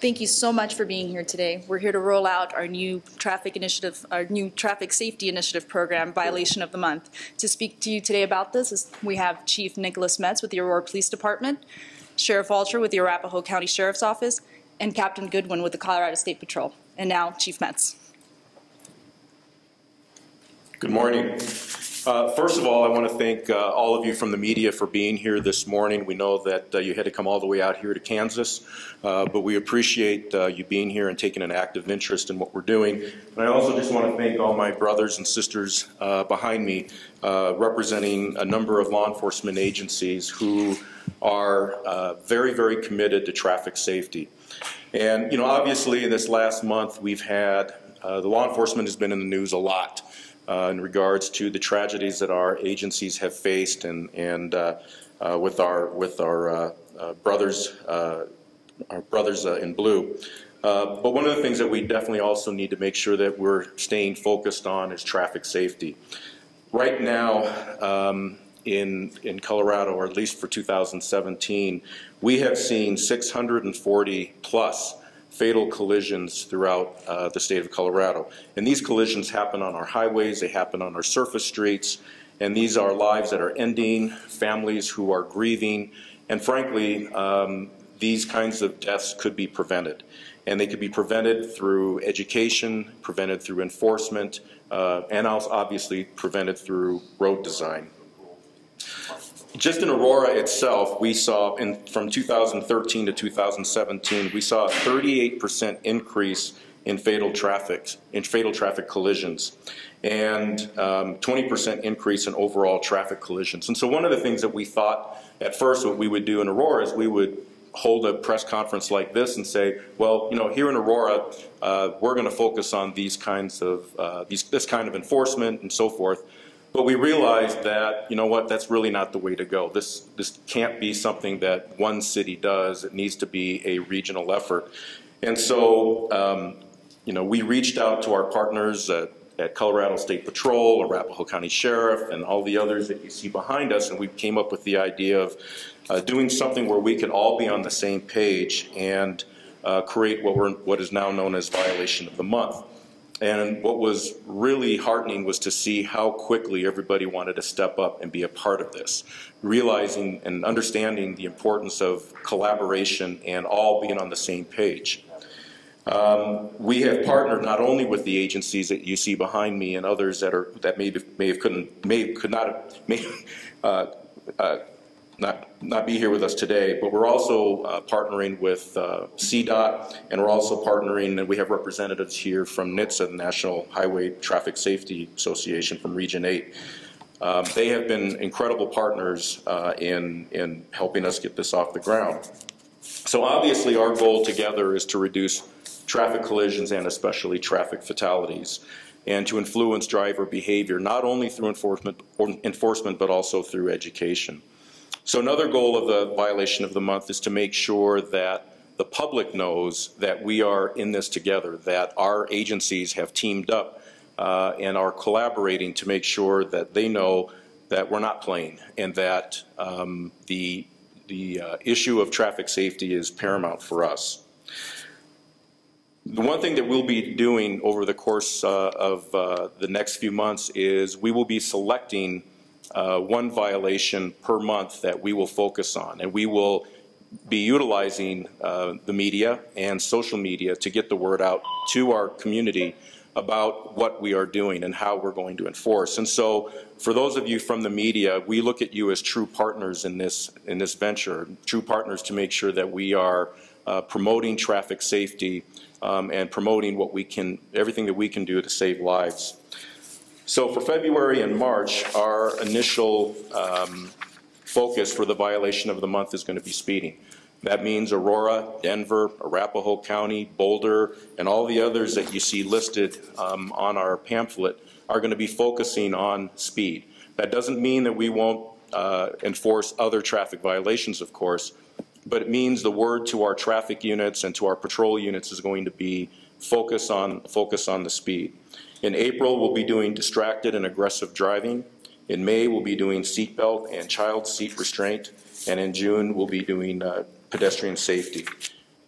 Thank you so much for being here today. We're here to roll out our new traffic safety initiative program, Violation of the Month. To speak to you today about this, we have Chief Nicholas Metz with the Aurora Police Department, Sheriff Alter with the Arapahoe County Sheriff's Office, and Captain Goodwin with the Colorado State Patrol. And now, Chief Metz. Good morning. First of all, I want to thank all of you from the media for being here this morning. We know that you had to come all the way out here to Kansas, but we appreciate you being here and taking an active interest in what we're doing. And I also just want to thank all my brothers and sisters behind me, representing a number of law enforcement agencies who are very, very committed to traffic safety. And, you know, obviously in this last month we've had, the law enforcement has been in the news a lot. In regards to the tragedies that our agencies have faced, and with our brothers in blue. But one of the things that we definitely also need to make sure that we're staying focused on is traffic safety. Right now, in Colorado, or at least for 2017, we have seen 640 plus fatal collisions throughout the state of Colorado. And these collisions happen on our highways, they happen on our surface streets, and these are lives that are ending, families who are grieving, and frankly, these kinds of deaths could be prevented. And they could be prevented through education, prevented through enforcement, and also obviously prevented through road design. Just in Aurora itself, we saw from 2013 to 2017, we saw a 38% increase in fatal traffic collisions, and 20% increase in overall traffic collisions. And so one of the things that we thought at first what we would do in Aurora is we would hold a press conference like this and say, well, you know, here in Aurora, we're going to focus on these kinds of this kind of enforcement and so forth. But we realized that, you know what, that's really not the way to go. This can't be something that one city does. It needs to be a regional effort. And so, you know, we reached out to our partners at Colorado State Patrol, Arapahoe County Sheriff, and all the others that you see behind us, and we came up with the idea of doing something where we could all be on the same page and create what is now known as Violation of the Month. And what was really heartening was to see how quickly everybody wanted to step up and be a part of this, realizing and understanding the importance of collaboration and all being on the same page. We have partnered not only with the agencies that you see behind me and others that could not be here with us today, but we're also partnering with CDOT, and we're also partnering, and we have representatives here from NHTSA, the National Highway Traffic Safety Association from Region 8. They have been incredible partners in helping us get this off the ground. So obviously our goal together is to reduce traffic collisions and especially traffic fatalities, and to influence driver behavior, not only through enforcement but also through education. So another goal of the Violation of the Month is to make sure that the public knows that we are in this together, that our agencies have teamed up and are collaborating to make sure that they know that we're not playing, and that the issue of traffic safety is paramount for us. The one thing that we'll be doing over the course of the next few months is we will be selecting one violation per month that we will focus on, and we will be utilizing the media and social media to get the word out to our community about what we are doing and how we're going to enforce. And so for those of you from the media, we look at you as true partners in this venture, true partners to make sure that we are promoting traffic safety and promoting everything that we can do to save lives. So for February and March, our initial focus for the Violation of the Month is going to be speeding. That means Aurora, Denver, Arapahoe County, Boulder, and all the others that you see listed on our pamphlet are going to be focusing on speed. That doesn't mean that we won't enforce other traffic violations, of course, but it means the word to our traffic units and to our patrol units is going to be focus on the speed. In April, we'll be doing distracted and aggressive driving. In May, we'll be doing seatbelt and child seat restraint. And in June, we'll be doing pedestrian safety.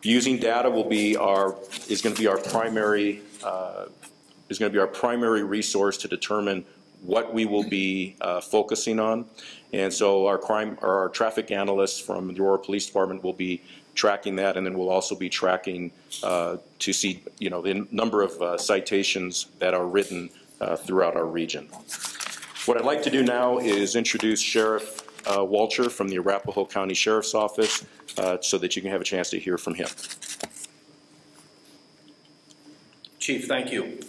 Using data is going to be our primary resource to determine what we will be focusing on. And so our traffic analysts from the Aurora Police Department will be tracking that, and then we'll also be tracking to see, the number of citations that are written throughout our region. What I'd like to do now is introduce Sheriff Walcher from the Arapahoe County Sheriff's Office so that you can have a chance to hear from him. Chief, thank you.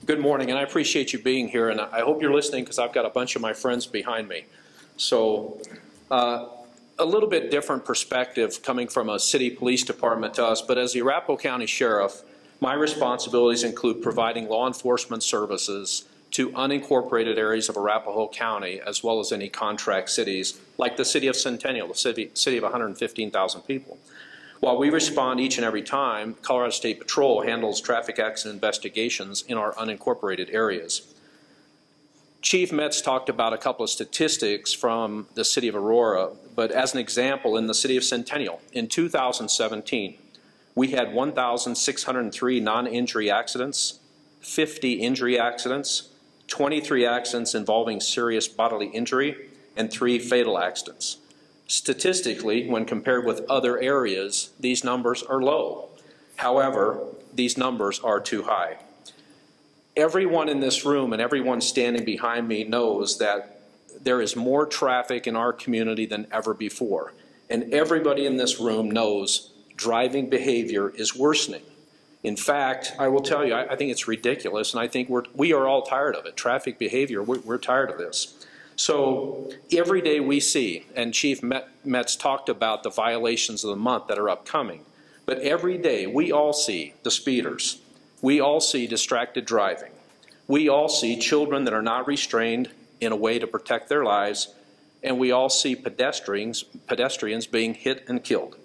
Good morning, and I appreciate you being here, and I hope you're listening because I've got a bunch of my friends behind me. So a little bit different perspective coming from a city police department to us, but as the Arapahoe County Sheriff, my responsibilities include providing law enforcement services to unincorporated areas of Arapahoe County, as well as any contract cities, like the city of Centennial, the city of 115,000 people. While we respond each and every time, Colorado State Patrol handles traffic accident investigations in our unincorporated areas. Chief Metz talked about a couple of statistics from the city of Aurora, but as an example, in the city of Centennial, in 2017, we had 1,603 non-injury accidents, 50 injury accidents, 23 accidents involving serious bodily injury, and 3 fatal accidents. Statistically, when compared with other areas, these numbers are low. However, these numbers are too high. Everyone in this room and everyone standing behind me knows that there is more traffic in our community than ever before. And everybody in this room knows driving behavior is worsening. In fact, I will tell you, I think it's ridiculous, and I think we are all tired of it. Traffic behavior, we're tired of this. So every day we see, and Chief Metz talked about the violations of the month that are upcoming, but every day we all see the speeders. We all see distracted driving. We all see children that are not restrained in a way to protect their lives, and we all see pedestrians being hit and killed.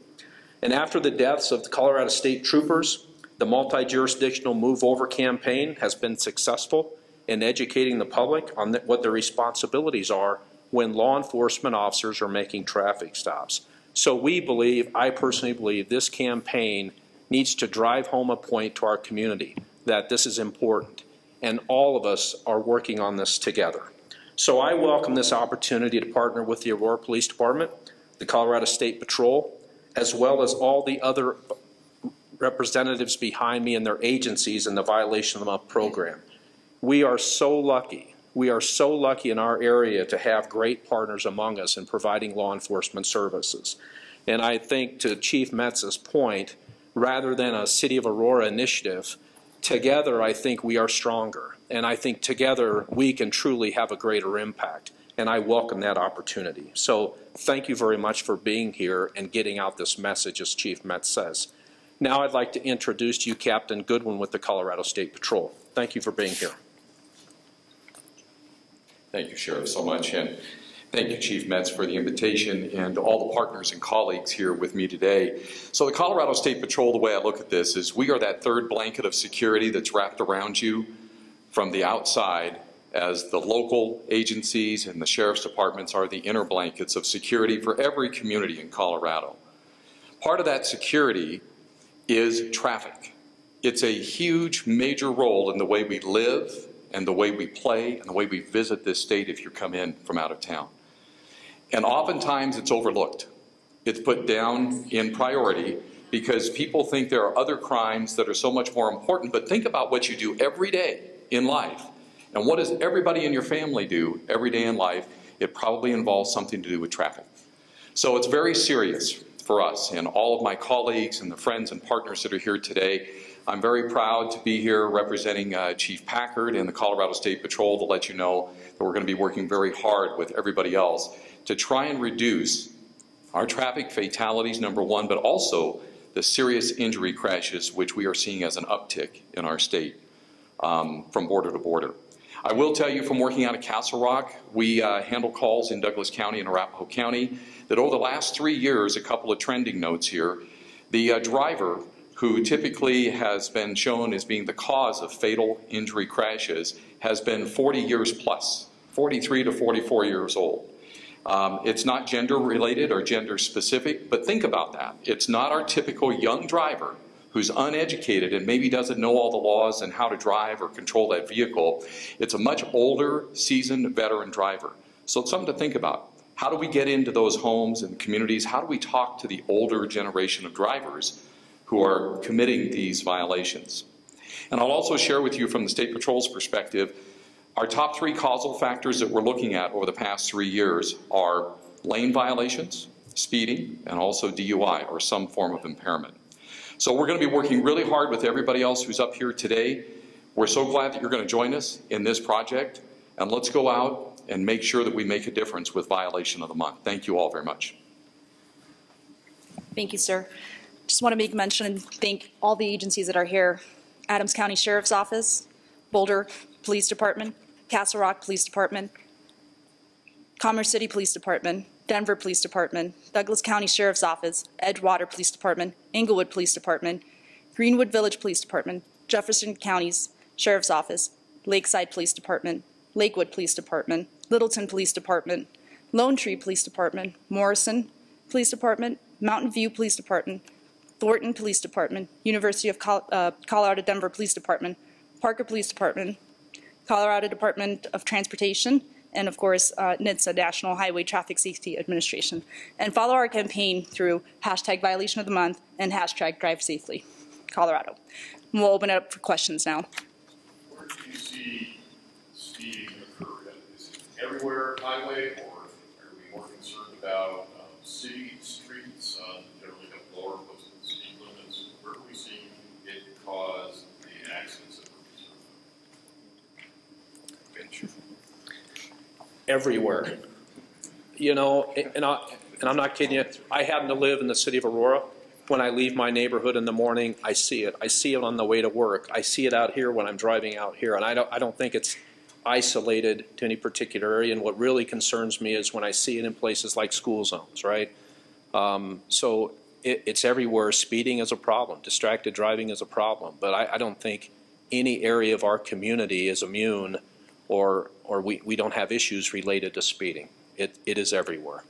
And after the deaths of the Colorado State Troopers, the multi-jurisdictional Move Over campaign has been successful in educating the public on what their responsibilities are when law enforcement officers are making traffic stops. So we believe, I personally believe, this campaign needs to drive home a point to our community that this is important, and all of us are working on this together. So I welcome this opportunity to partner with the Aurora Police Department, the Colorado State Patrol, as well as all the other representatives behind me and their agencies in the Violation of the Month program. We are so lucky. We are so lucky in our area to have great partners among us in providing law enforcement services. And I think, to Chief Metz's point, rather than a City of Aurora initiative, together I think we are stronger. And I think together we can truly have a greater impact. And I welcome that opportunity. So thank you very much for being here and getting out this message, as Chief Metz says. Now I'd like to introduce to you Captain Goodwin with the Colorado State Patrol. Thank you for being here. Thank you, Sheriff, so much, and thank you, Chief Metz, for the invitation and all the partners and colleagues here with me today. So the Colorado State Patrol, the way I look at this is we are that third blanket of security that's wrapped around you from the outside, as the local agencies and the sheriff's departments are the inner blankets of security for every community in Colorado. Part of that security is traffic. It's a huge, major role in the way we live and the way we play and the way we visit this state if you come in from out of town. And oftentimes it's overlooked. It's put down in priority because people think there are other crimes that are so much more important, but think about what you do every day in life. And what does everybody in your family do every day in life? It probably involves something to do with traffic. So it's very serious for us and all of my colleagues and the friends and partners that are here today. I'm very proud to be here representing Chief Packard and the Colorado State Patrol to let you know that we're going to be working very hard with everybody else to try and reduce our traffic fatalities, number one, but also the serious injury crashes, which we are seeing as an uptick in our state from border to border. I will tell you, from working out of Castle Rock, we handle calls in Douglas County and Arapahoe County, that over the last 3 years, a couple of trending notes here, the driver who typically has been shown as being the cause of fatal injury crashes has been 40 years plus, 43 to 44 years old. It's not gender related or gender specific, but think about that. It's not our typical young driver who's uneducated and maybe doesn't know all the laws and how to drive or control that vehicle. It's a much older, seasoned veteran driver. So it's something to think about. How do we get into those homes and communities? How do we talk to the older generation of drivers who are committing these violations? And I'll also share with you from the State Patrol's perspective, our top 3 causal factors that we're looking at over the past 3 years are lane violations, speeding, and also DUI or some form of impairment. So we're going to be working really hard with everybody else who's up here today. We're so glad that you're going to join us in this project, and let's go out and make sure that we make a difference with Violation of the Month. Thank you all very much. Thank you, sir. Just want to make mention and thank all the agencies that are here. Adams County Sheriff's Office, Boulder Police Department, Castle Rock Police Department, Commerce City Police Department, Denver Police Department, Douglas County Sheriff's Office, Edgewater Police Department, Englewood Police Department, Greenwood Village Police Department, Jefferson County's Sheriff's Office, Lakeside Police Department, Lakewood Police Department, Littleton Police Department, Lone Tree Police Department, Morrison Police Department, Mountain View Police Department, Thornton Police Department, University of Colorado Denver Police Department, Parker Police Department, Colorado Department of Transportation, and of course, NHTSA, National Highway Traffic Safety Administration. And follow our campaign through hashtag Violation of the Month and hashtag Drive Safely, Colorado. And we'll open it up for questions now. Where do you see speeding occur? Is it everywhere highway, or are we more concerned about city streets, generally have lower posted speed limits? Where are we seeing it cause the accidents that we're concerned about? Everywhere. You know, and I'm not kidding you. I happen to live in the city of Aurora. When I leave my neighborhood in the morning, I see it. I see it on the way to work. I see it out here when I'm driving out here. And I don't think it's isolated to any particular area. And what really concerns me is when I see it in places like school zones, right? So it's everywhere. Speeding is a problem. Distracted driving is a problem. But I don't think any area of our community is immune or we don't have issues related to speeding. It is everywhere.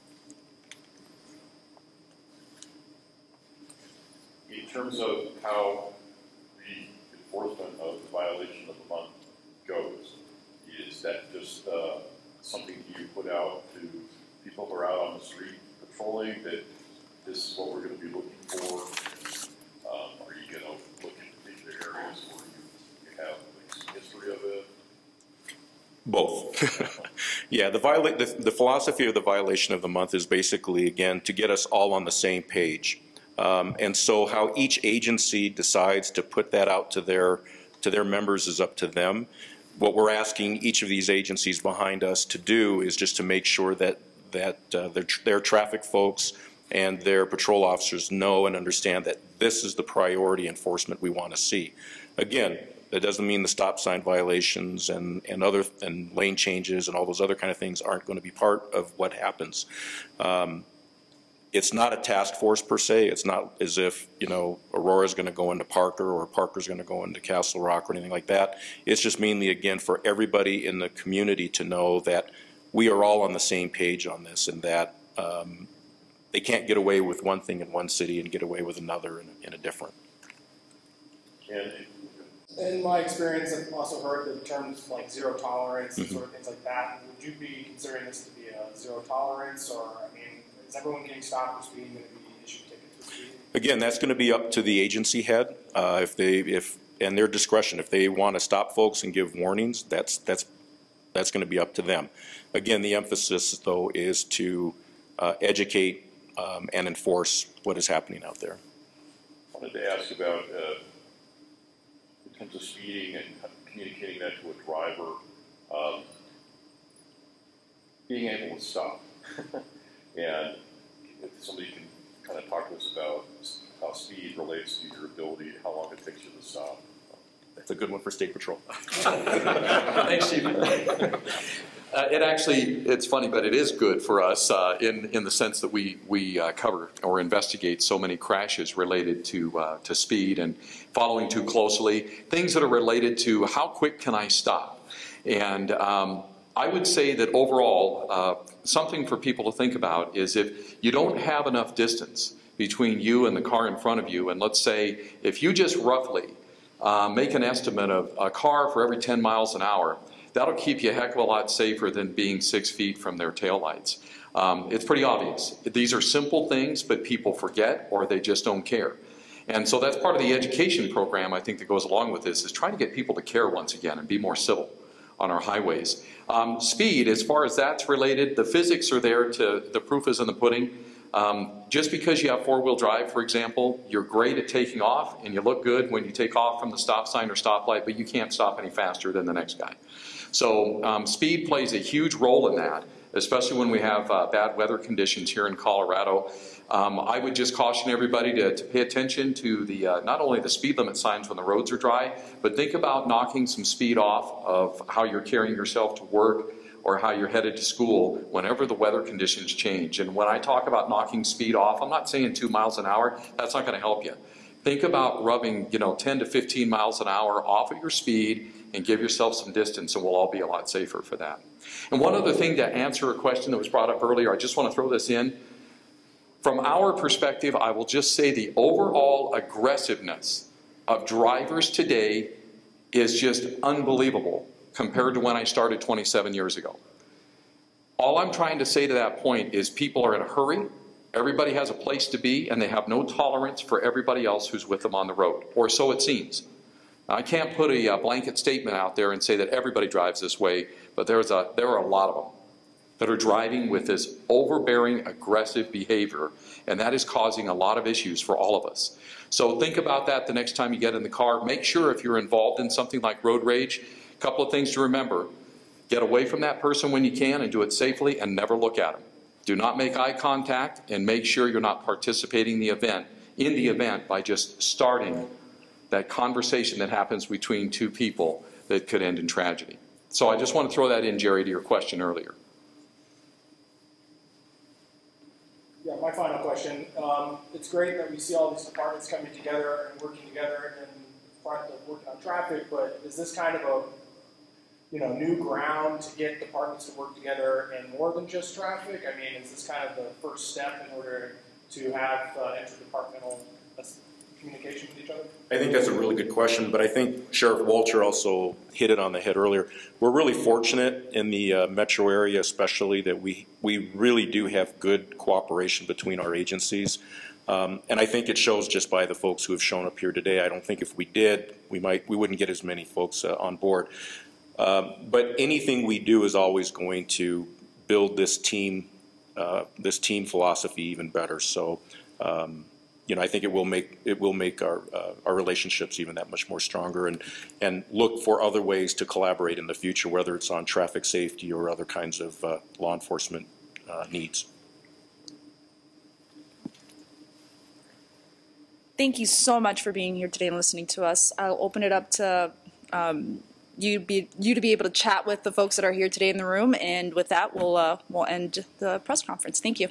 In terms of how the enforcement of the Violation of the Month goes, is that just something you put out to people who are out on the street patrolling, that this is what we're going to be looking for? Are you going to look in particular areas where you have like, some history of it? Both. Yeah, the philosophy of the Violation of the Month is basically, again, to get us all on the same page. And so how each agency decides to put that out to their members is up to them. What we're asking each of these agencies behind us to do is just to make sure that their traffic folks and their patrol officers know and understand that this is the priority enforcement we want to see. Again, that doesn't mean the stop sign violations and lane changes and all those other kind of things aren't going to be part of what happens. It's not a task force per se. It's not as if, you know, Aurora's going to go into Parker or Parker's going to go into Castle Rock or anything like that. It's just mainly, again, for everybody in the community to know that we are all on the same page on this, and that they can't get away with one thing in one city and get away with another in a different. In my experience, I've also heard the terms like zero tolerance and sort of things like that. Would you be considering this to be a zero tolerance, or, I mean, is everyone getting stopped for speeding going to be issued tickets for speeding? Again, that's going to be up to the agency head, and their discretion. If they want to stop folks and give warnings, that's going to be up to them. Again, the emphasis though is to educate and enforce what is happening out there. I wanted to ask about in terms of speeding and communicating that to a driver, being able to stop. And if somebody can kind of talk to us about how speed relates to your ability, how long it takes you to stop. That's a good one for State Patrol. Thanks, Chief. It's funny, but it is good for us in the sense that we cover or investigate so many crashes related to speed and following too closely, things that are related to how quick can I stop. And I would say that overall, something for people to think about is if you don't have enough distance between you and the car in front of you, and let's say if you just roughly make an estimate of a car for every 10 miles an hour, that'll keep you a heck of a lot safer than being 6 feet from their taillights. It's pretty obvious. These are simple things, but people forget or they just don't care. And so that's part of the education program, I think, that goes along with this, is trying to get people to care once again and be more civil on our highways. Speed, as far as that's related, the physics are there, the proof is in the pudding. Just because you have four-wheel drive, for example, you're great at taking off and you look good when you take off from the stop sign or stoplight, but you can't stop any faster than the next guy. So speed plays a huge role in that, especially when we have bad weather conditions here in Colorado. I would just caution everybody to pay attention to the not only the speed limit signs when the roads are dry, but think about knocking some speed off of how you're carrying yourself to work or how you're headed to school whenever the weather conditions change. And when I talk about knocking speed off, I'm not saying 2 miles an hour. That's not going to help you. Think about rubbing 10 to 15 miles an hour off of your speed and give yourself some distance, and we'll all be a lot safer for that. And one other thing to answer a question that was brought up earlier, I just want to throw this in. From our perspective, I will just say the overall aggressiveness of drivers today is just unbelievable compared to when I started 27 years ago. All I'm trying to say to that point is people are in a hurry, everybody has a place to be, and they have no tolerance for everybody else who's with them on the road, or so it seems. I can't put a blanket statement out there and say that everybody drives this way, but there are a lot of them that are driving with this overbearing, aggressive behavior, and that is causing a lot of issues for all of us. So think about that the next time you get in the car. Make sure if you're involved in something like road rage, a couple of things to remember. Get away from that person when you can and do it safely, and never look at them. Do not make eye contact, and make sure you're not participating in the event by just starting that conversation that happens between two people that could end in tragedy. So I just want to throw that in, Jerry, to your question earlier. Yeah, my final question. It's great that we see all these departments coming together and working together and working on traffic, but is this kind of a new ground to get departments to work together and more than just traffic? I mean, is this kind of the first step in order to have interdepartmental communication with each other? I think that's a really good question, but I think Sheriff Walter also hit it on the head earlier. We're really fortunate in the metro area especially that we really do have good cooperation between our agencies. And I think it shows just by the folks who have shown up here today. I don't think if we did, we wouldn't get as many folks on board. But anything we do is always going to build this team philosophy even better. So, I think it will make our relationships even that much more stronger, and look for other ways to collaborate in the future, whether it's on traffic safety or other kinds of law enforcement needs. Thank you so much for being here today and listening to us. I'll open it up to you to be able to chat with the folks that are here today in the room, and with that, we'll end the press conference. Thank you.